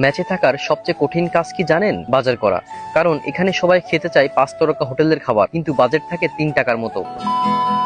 ম্যাচে থাকার সবচেয়ে কঠিন কাজ কি জানেন? বাজার করা। কারণ এখানে সবাই খেতে চায় 5 তারকা হোটেলের খাবার, কিন্তু বাজেট থাকে 3 টাকার মতো।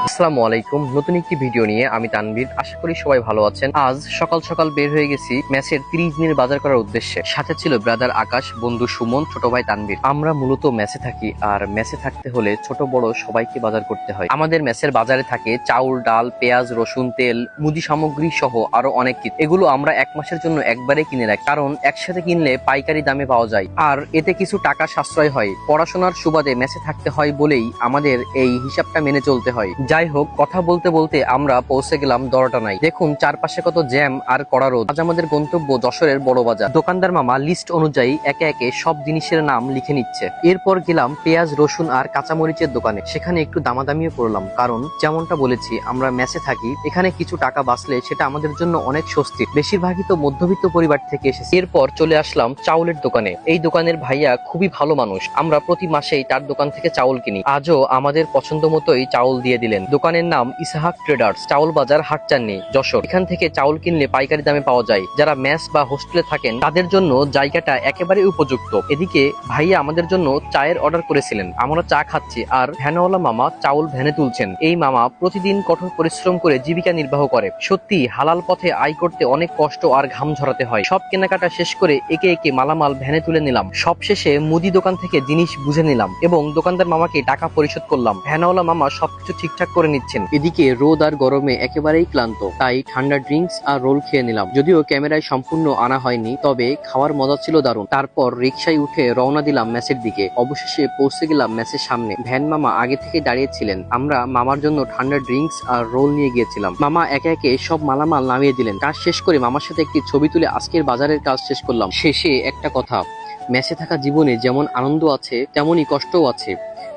আসসালামু আলাইকুম, নতুন একটি ভিডিও নিয়ে আমি তানভীর। আশা করি সবাই ভালো আছেন। আজ সকাল সকাল বের হয়ে গেছি ম্যাচের 30 দিনের বাজার করার উদ্দেশ্যে। সাথে ছিল ব্রাদার আকাশ, বন্ধু সুমন, ছোট ভাই তানভীর। আমরা মূলত ম্যাচে থাকি, আর ম্যাচে থাকতে হলে ছোট বড় সবাইকে বাজার করতে হয়। আমাদের ম্যাচের বাজারে থাকে চাউল, ডাল, পেঁয়াজ, রসুন, তেল, মুদি সামগ্রী সহ আরো অনেক কিছু। এগুলো আমরা 1 মাসের জন্য একবারে কিনে রাখি, কারণ একসাথে কিনলে পাইকারি দামে পাওয়া যায়, আর এতে কিছু টাকা সাশ্রয় হয়। পড়াশোনার সুবাদে ম্যাচে থাকতে হয় বলেই আমাদের এই হিসাবটা মেনে চলতে হয়। যাই হোক, কথা বলতে বলতে আমরা পৌঁছে গেলাম দরটানায়। দেখুন চারপাশে কত জ্যাম আর কড়া রোদ। আজ আমাদের গন্তব্য যশোরের বড় বাজার। দোকানদার মামা লিস্ট অনুযায়ী একে একে সব জিনিসের নাম লিখে নিচ্ছে। এরপর গেলাম পেঁয়াজ, রসুন আর কাঁচামরিচের দোকানে। সেখানে একটু দামাদামিও করলাম, কারণ যেমনটা বলেছি আমরা ম্যাচে থাকি, এখানে কিছু টাকা বাঁচলে সেটা আমাদের জন্য অনেক স্বস্তির। বেশিরভাগই তো মধ্যবিত্ত পরিবার থেকে এসেছে। এরপর চলে আসলাম চাউলের দোকানে। এই দোকানের ভাইয়া খুবই ভালো মানুষ, আমরা প্রতি মাসেই তার দোকান থেকে চাউল কিনি। আজও আমাদের পছন্দ মতোই চাউল দিয়ে দিলেন। দোকানের নাম ইসাহাক ট্রেডার্স, চাউল বাজার, হাটচান্নি, যশোর। এখান থেকে চাউল কিনলে পাইকারি দামে পাওয়া যায়। যারা মেস বা হোস্টেলে থাকেন তাদের জন্য জায়গাটা একেবারে উপযুক্ত। এদিকে ভাইয়া আমাদের জন্য চায়ের অর্ডার করেছিলেন। আমরা চা খাচ্ছি, আর ভ্যানওয়ালা মামা চাউল ভ্যানে তুলছেন। এই মামা প্রতিদিন কঠোর পরিশ্রম করে জীবিকা নির্বাহ করে। সত্যি হালাল পথে আয় করতে অনেক কষ্ট আর ঘাম ঝরাতে হয়। সব কেনাকাটা শেষ করে একে একে মালামাল ভ্যানে তুলে নিলাম। সবশেষে মুদি দোকান থেকে জিনিস বুঝে নিলাম এবং দোকানদার মামাকে টাকা পরিশোধ করলাম। ভ্যানওয়ালা মামা সবকিছু ঠিকঠাক করে নিচ্ছেন। এদিকে রোদ আর গরমে একেবারেই ক্লান্ত, তাই ঠান্ডা ড্রিঙ্কস আর রোল খেয়ে নিলাম। যদিও ক্যামেরায় সম্পূর্ণ আনা হয়নি, তবে খাওয়ার মজা ছিল দারুণ। তারপর রিকশায় উঠে রওনা দিলাম ম্যাচের দিকে। অবশেষে পৌঁছে গেলাম ম্যাচের সামনে। ভ্যান মামা আগে থেকে দাঁড়িয়েছিলেন। আমরা মামার জন্য ঠান্ডা ড্রিঙ্কস আর রোল নিয়ে গিয়েছিলাম। মামা একে একে সব মালামাল নামিয়ে দিলেন। কাজ শেষ করে মামার সাথে একটি ছবি তুলে আজকের বাজারের কাজ শেষ করলাম। শেষে একটা কথা, ম্যাচে থাকা জীবনে যেমন আনন্দ আছে তেমনই কষ্টও আছে।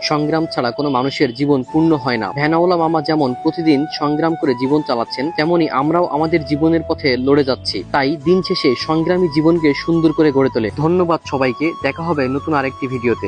সংগ্রাম ছাড়া কোনো মানুষের জীবন পূর্ণ হয় না। ভ্যানওয়ালা মামা যেমন প্রতিদিন সংগ্রাম করে জীবন চালাচ্ছেন, তেমনি আমরাও আমাদের জীবনের পথে লড়ে যাচ্ছি। তাই দিন শেষে সংগ্রামী জীবনকে সুন্দর করে গড়ে তোলে। ধন্যবাদ সবাইকে। দেখা হবে নতুন আরেকটি ভিডিওতে।